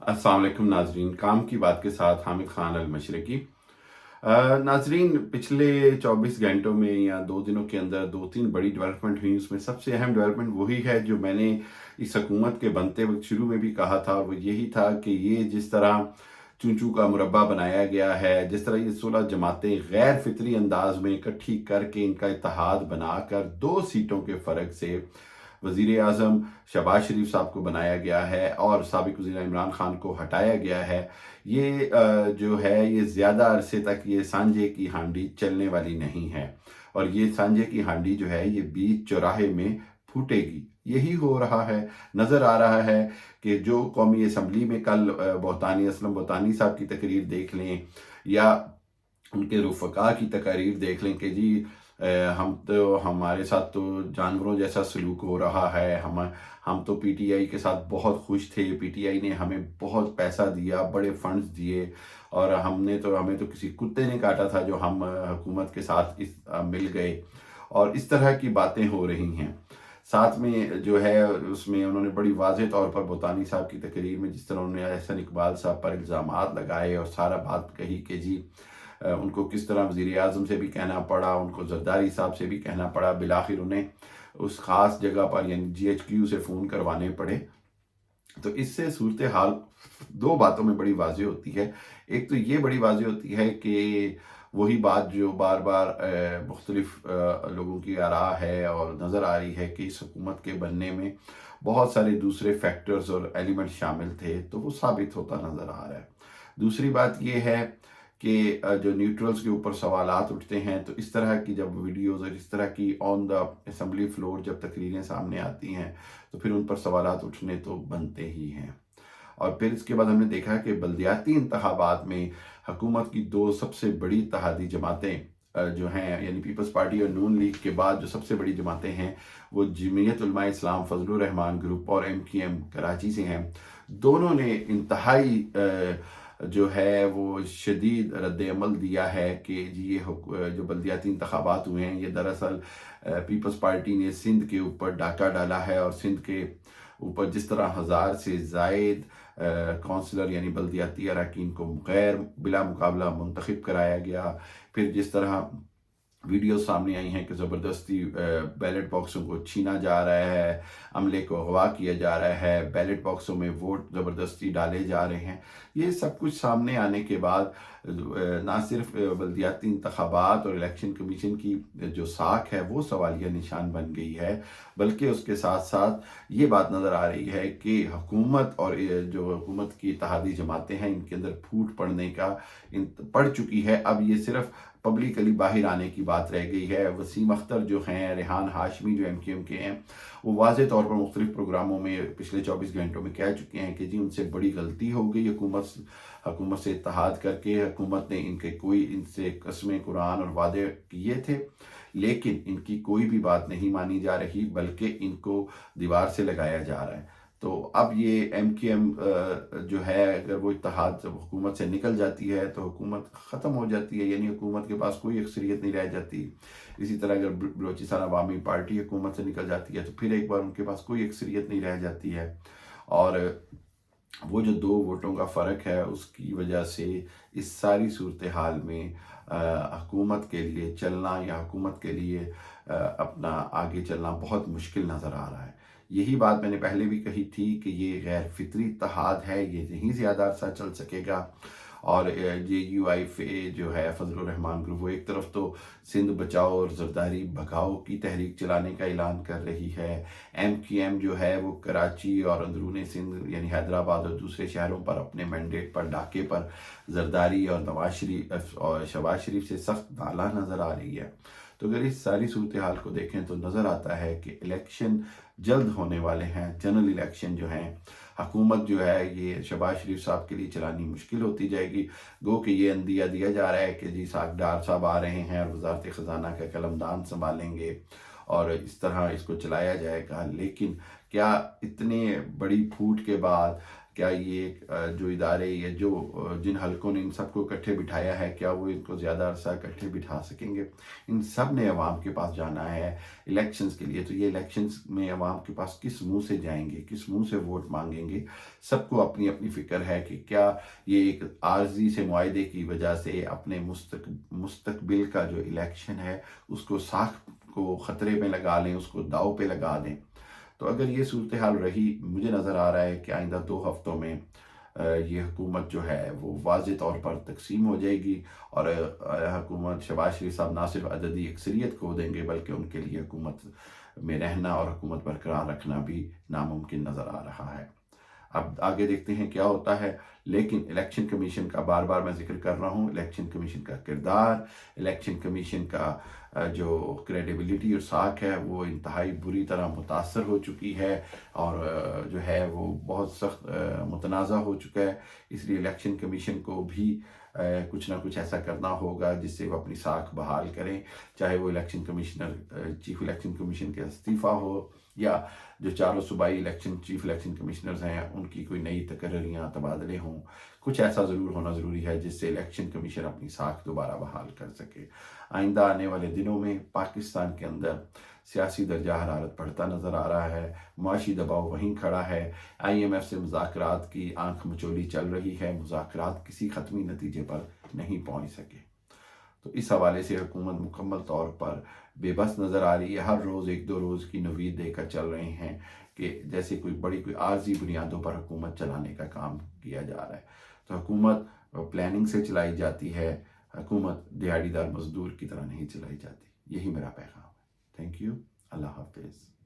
अस्सलाम वालेकुम नाजरीन, काम की बात के साथ हामिद खान अल-मशरिकी। नाजरीन, पिछले 24 घंटों में या 2 दिनों के अंदर 2-3 बड़ी डेवलपमेंट हुई। उसमें सबसे अहम डेवलपमेंट वही है जो मैंने इस हुकूमत के बनते वक्त शुरू में भी कहा था। वो यही था कि ये जिस तरह चूं चूं का मुरब्बा बनाया गया है, जिस तरह ये 16 जमातें गैर फितरी अंदाज में इकट्ठी करके इनका इत्तेहाद बनाकर 2 सीटों के फ़र्क से वज़ीर आज़म शहबाज शरीफ साहब को बनाया गया है और साबिक़ वज़ीर इमरान खान को हटाया गया है। ये जो है ये ज़्यादा अरसे तक ये सांझे की हांडी चलने वाली नहीं है, और ये सांझे की हांडी जो है ये बीच चौराहे में फूटेगी। यही हो रहा है। नज़र आ रहा है कि जो कौमी असम्बली में कल बोहतानी असलम बोहतानी साहब की तकरीर देख लें या उनके रुफ़क़ा की तकारीर देख लें कि जी हम तो हमारे साथ तो जानवरों जैसा सलूक हो रहा है। हम तो पीटीआई के साथ बहुत खुश थे, पीटीआई ने हमें बहुत पैसा दिया, बड़े फंड्स दिए, और हमें तो किसी कुत्ते ने काटा था जो हम हुकूमत के साथ मिल गए, और इस तरह की बातें हो रही हैं। साथ में जो है उसमें उन्होंने बड़ी वाज़ेह तौर पर बोतानी साहब की तकरीर में जिस तरह उन्होंने एहसन इकबाल साहब पर इल्ज़ामात लगाए और सारा बात कही कि जी उनको किस तरह वज़ीर आज़म से भी कहना पड़ा, उनको ज़रदारी साहब से भी कहना पड़ा, बिलाखिर उन्हें उस ख़ास जगह पर यानी जीएचक्यू से फ़ोन करवाने पड़े। तो इससे सूरत हाल 2 बातों में बड़ी वाज़ेह होती है। एक तो ये बड़ी वाज़ेह होती है कि वही बात जो बार बार मुख्तलिफ लोगों की आरा है और नज़र आ रही है कि इस हुकूमत के बनने में बहुत सारे दूसरे फैक्टर्स और एलिमेंट शामिल थे, तो वो साबित होता नज़र आ रहा है। दूसरी बात ये है कि जो न्यूट्रल्स के ऊपर सवालात उठते हैं, तो इस तरह की जब वीडियोज़ और इस तरह की ऑन द असम्बली फ्लोर जब तकरीरें सामने आती हैं, तो फिर उन पर सवालात उठने तो बनते ही हैं। और फिर इसके बाद हमने देखा कि बल्दियाती इंतखाबात में हुकूमत की 2 सबसे बड़ी इत्तेहादी जमातें जो हैं, यानी पीपल्स पार्टी और नून लीग के बाद जो सबसे बड़ी जमातें हैं, वो जमीयत उलमा इस्लाम फजलुर रहमान ग्रुप और एमक्यूएम कराची से हैं। दोनों ने इंतहाई जो है वो शदीद रद्द-ए-अमल दिया है कि जी ये जो बल्दियाती इंतखाबात हुए हैं, ये दरअसल पीपल्स पार्टी ने सिंध के ऊपर डाका डाला है, और सिंध के ऊपर जिस तरह 1000 से ज़ायद काउंसलर यानी बल्दियाती अरकान को गैर बिला मुकाबला मुंतखब कराया गया। फिर जिस तरह वीडियो सामने आई हैं कि ज़बरदस्ती बैलेट बॉक्सों को छीना जा रहा है, अमले को अगवा किया जा रहा है, बैलेट बॉक्सों में वोट ज़बरदस्ती डाले जा रहे हैं। ये सब कुछ सामने आने के बाद ना सिर्फ बल्दियाती इंतखाबात और इलेक्शन कमीशन की जो साख है वो सवालिया निशान बन गई है, बल्कि उसके साथ साथ ये बात नज़र आ रही है कि हुकूमत और जो हुकूमत की इत्तेहादी जमातें हैं इनके अंदर फूट पड़ने का पड़ चुकी है। अब ये सिर्फ पब्लिकली बाहर आने की बात रह गई है। वसीम अख्तर जो हैं, रेहान हाशमी जो एमक्यूएम के हैं, वो वाज़ेह तौर पर मुख्तलिफ प्रोग्रामों में पिछले 24 घंटों में कह चुके हैं कि जी उनसे बड़ी गलती हो गई हुकूमत से इत्तेहाद करके। हुकूमत ने इनसे कसमें कुरान और वादे किए थे, लेकिन इनकी कोई भी बात नहीं मानी जा रही, बल्कि इनको दीवार से लगाया जा रहा है। तो अब ये एमक्यूएम जो है, अगर वो इत्तेहाद जब हुकूमत से निकल जाती है तो हुकूमत ख़त्म हो जाती है, यानी हुकूमत के पास कोई अक्सरियत नहीं रह जाती। इसी तरह अगर बलोचिस्तान अवामी पार्टी हुकूमत से निकल जाती है तो फिर एक बार उनके पास कोई अक्सरियत नहीं रह जाती है, और वो जो 2 वोटों का फ़र्क है उसकी वजह से इस सारी सूरत हाल में हुकूमत के लिए चलना या हुकूमत के लिए अपना आगे चलना बहुत मुश्किल नज़र आ रहा है। यही बात मैंने पहले भी कही थी कि ये गैर फितरी इत्तेहाद है, ये नहीं ज़्यादा अरसा चल सकेगा। और ये यूआईफे जो है फजलुर रहमान ग्रुप, वो एक तरफ तो सिंध बचाओ और जरदारी भगाओ की तहरीक चलाने का ऐलान कर रही है। एमक्यूएम जो है वो कराची और अंदरूनी सिंध यानी हैदराबाद और दूसरे शहरों पर अपने मैंडेट पर डाके पर जरदारी और नवाज शरीफ और शहबाज शरीफ से सख्त नाला नज़र आ रही है। तो अगर इस सारी सूरत हाल को देखें तो नज़र आता है कि इलेक्शन जल्द होने वाले हैं। जनरल इलेक्शन जो हैं, हुकूमत जो है ये शहबाज शरीफ साहब के लिए चलानी मुश्किल होती जाएगी। गो कि ये अंदिया दिया जा रहा है कि जी सागडार साहब आ रहे हैं और वजारत ख़जाना का कलमदान संभालेंगे और इस तरह इसको चलाया जाएगा। लेकिन क्या इतने बड़ी फूट के बाद क्या ये जो इदारे या जो जिन हलकों ने इन सबको इकट्ठे बिठाया है, क्या वो इनको ज़्यादा अरसा इकट्ठे बिठा सकेंगे? इन सब ने अवाम के पास जाना है इलेक्शंस के लिए। तो ये इलेक्शंस में अवाम के पास किस मुंह से जाएंगे, किस मुंह से वोट मांगेंगे, सबको अपनी अपनी फ़िक्र है कि क्या ये एक आर्जी से मुआहदे की वजह से अपने मुस्तकबिल का जो इलेक्शन है उसको साख को ख़तरे में लगा लें, उसको दाव पे लगा दें। तो अगर ये सूरत हाल रही, मुझे नज़र आ रहा है कि आइंदा 2 हफ्तों में ये हुकूमत जो है वो वाज़ेह तौर पर तकसीम हो जाएगी और हुकूमत शहबाज शरीफ साहब ना सिर्फ अददी अक्सरियत खो देंगे बल्कि उनके लिए हुकूमत में रहना और हुकूमत बरकरार रखना भी नामुमकिन नज़र आ रहा है। अब आगे देखते हैं क्या होता है। लेकिन इलेक्शन कमीशन का बार बार मैं जिक्र कर रहा हूँ, इलेक्शन कमीशन का किरदार, इलेक्शन कमीशन का जो क्रेडिबिलिटी और साख है वो इंतहाई बुरी तरह मुतासर हो चुकी है और जो है वो बहुत सख्त मुतनाज़ा हो चुका है। इसलिए इलेक्शन कमीशन को भी कुछ ना कुछ ऐसा करना होगा जिससे वो अपनी साख बहाल करें, चाहे वो election commissioner chief election commission का इस्तीफ़ा हो या जो चारों सूबाई चीफ इलेक्शन कमिश्नर्स हैं उनकी कोई नई तकर्रियाँ तबादले हों। कुछ ऐसा ज़रूर होना ज़रूरी है जिससे इलेक्शन कमीशन अपनी साख दोबारा बहाल कर सके। आइंदा आने वाले दिनों में पाकिस्तान के अंदर सियासी दर्जा हरारत बढ़ता नज़र आ रहा है, मुआशी दबाव वहीं खड़ा है, IMF से मुज़ाकरात की आंख मचोली चल रही है, मुज़ाकरात किसी ख़त्मी नतीजे पर नहीं पहुँच सके। तो इस हवाले से हुकूमत मुकम्मल तौर पर बेबस नज़र आ रही है। हर रोज़ 1-2 रोज़ की नवीद देकर चल रहे हैं कि जैसे कोई आर्जी बुनियादों पर हुकूमत चलाने का काम किया जा रहा है। तो हुकूमत प्लानिंग से चलाई जाती है, हुकूमत दिहाड़ीदार मजदूर की तरह नहीं चलाई जाती। यही मेरा पैगाम है। Thank you. अल्लाह हाफिज़।